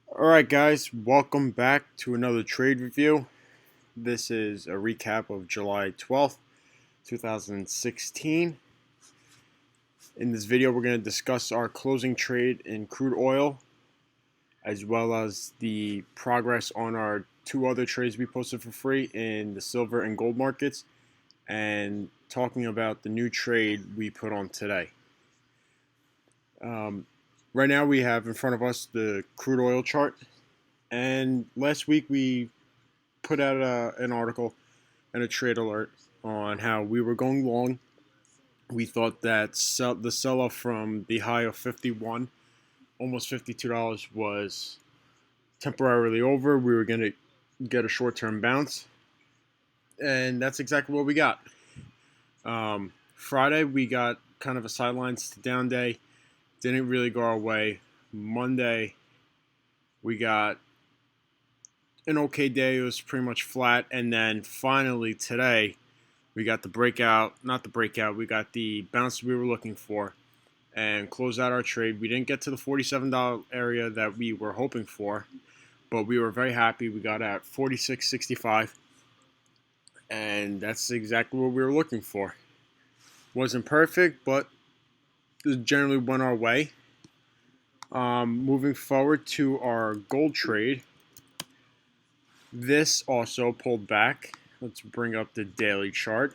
Alright guys, welcome back to another trade review. This is a recap of July 12th, 2016. In this video we're going to discuss our closing trade in crude oil, as well as the progress on our two other trades we posted for free in the silver and gold markets, and talking about the new trade we put on today. Right now we have in front of us the crude oil chart, and last week we put out an article and a trade alert on how we were going long. We thought that the sell-off from the high of 51, almost $52, was temporarily over. We were going to get a short-term bounce, and that's exactly what we got. Friday we got kind of a sidelines to down day. Didn't really go our way. Monday we got an okay day. It was pretty much flat, and then finally today we got the breakout, not the breakout, we got the bounce we were looking for and closed out our trade. We didn't get to the $47 area that we were hoping for, but we were very happy. We got at 46.65, and that's exactly what we were looking for. Wasn't perfect, but it generally went our way. Moving forward to our gold trade, this also pulled back. Let's bring up the daily chart.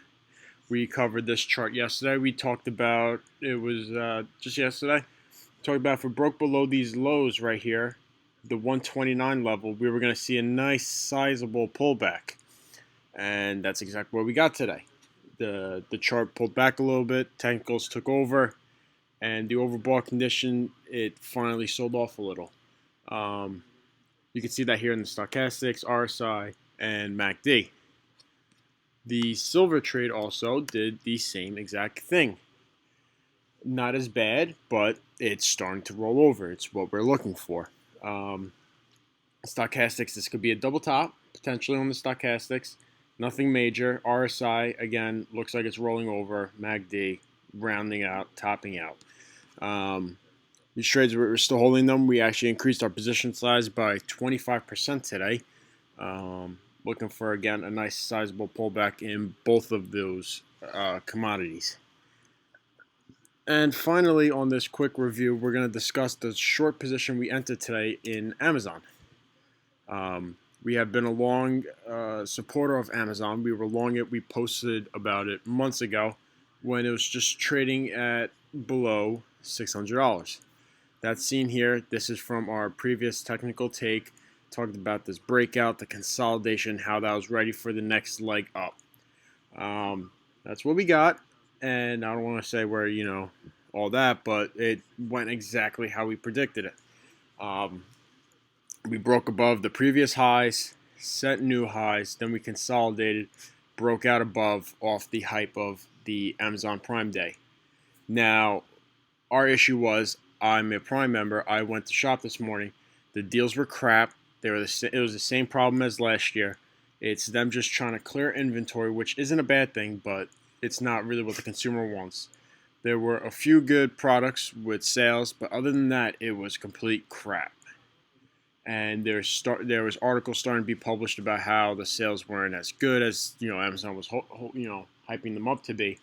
We covered this chart yesterday. We talked about, it was just yesterday, talked about if it broke below these lows right here, the 129 level, we were going to see a nice sizable pullback. And that's exactly what we got today. The chart pulled back a little bit, technicals took over, and the overbought condition, it finally sold off a little. You can see that here in the stochastics, RSI, and MACD. The silver trade also did the same exact thing. Not as bad, but it's starting to roll over. It's what we're looking for. Stochastics, this could be a double top, potentially on the stochastics. Nothing major. RSI, again, looks like it's rolling over. MACD, rounding out, topping out. These trades, we're still holding them. We actually increased our position size by 25% today. Looking for, again, a nice sizable pullback in both of those commodities. And finally, on this quick review, we're going to discuss the short position we entered today in Amazon. We have been a long supporter of Amazon. We were long it. We posted about it months ago when it was just trading at below $600. That's seen here. This is from our previous technical take. Talked about this breakout, the consolidation, how that was ready for the next leg up. That's what we got. And I don't want to say where, all that, but it went exactly how we predicted it. We broke above the previous highs, set new highs, then we consolidated, broke out above off the hype of the Amazon Prime Day. Now, our issue was, I'm a Prime member. I went to shop this morning. The deals were crap. It was the same problem as last year. It's them just trying to clear inventory, which isn't a bad thing, but it's not really what the consumer wants. There were a few good products with sales, but other than that, it was complete crap. And there was articles starting to be published about how the sales weren't as good as Amazon was hyping them up to be.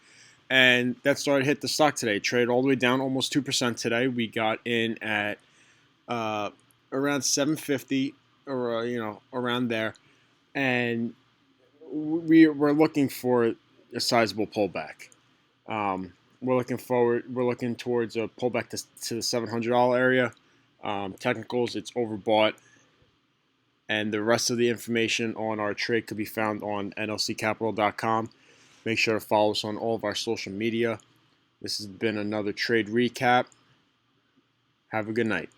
And that started to hit the stock today. Traded all the way down almost 2% today. We got in at around 750 or around there, and we're looking for a sizable pullback. We're looking towards a pullback to the $700 area. Technicals, it's overbought, and the rest of the information on our trade could be found on nlccapital.com. Make sure to follow us on all of our social media. This has been another trade recap. Have a good night.